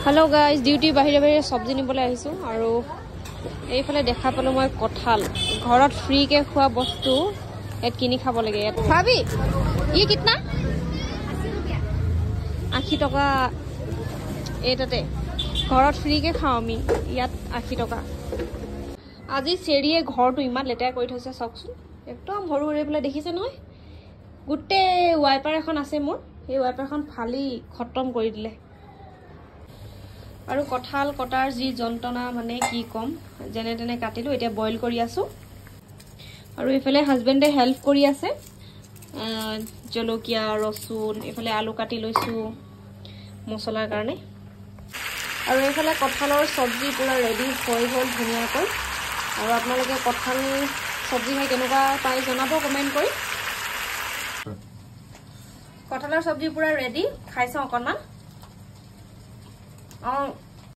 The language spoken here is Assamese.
हेलो गाइस डिউটি बाहिरे बाहिरे सब्जी निबले आइसु आरो এইফালে দেখা পালো মই কঠাল ঘৰত ফ্ৰী কে খোৱা বস্তু এত কিনি খাব লাগে ইয়াত ভাবি ই কিतना 80 টকা এটাতে ঘৰত ফ্ৰী কে খাও আমি ইয়াত 80 টকা আজি চেৰিয়ে ঘৰটো ইমান লেতেৰা কৰি থৈছে সকচোন একদম হৰু হৰে বলে দেখিছে নহয় গুটে ওয়াইপাৰ এখন আছে মোৰ এই ওয়াইপাৰখন ফালি খতম কৰি দিলে আৰু কঠাল কটাৰ যি যন্ত্ৰণা মানে কি কম জেনে তেনে কাটিলো এতিয়া বইল কৰি আছো আৰু ইফালে হাজবেন্ডে হেল্প কৰি আছে জলকিয়া ৰসুন ইফালে আলু কাটি লৈছো মছলাৰ কাৰণে আৰু ইফালে কঠালৰ সবজি পুৰা ৰেডি হৈ গল ধুনিয়াকৈ আৰু আপোনালোকে কঠাল সবজি খাই কেনেকুৱা পাই জনাব কমেন্ট কৰি কঠালৰ সবজি পুৰা ৰেডি খাইছো অকনমান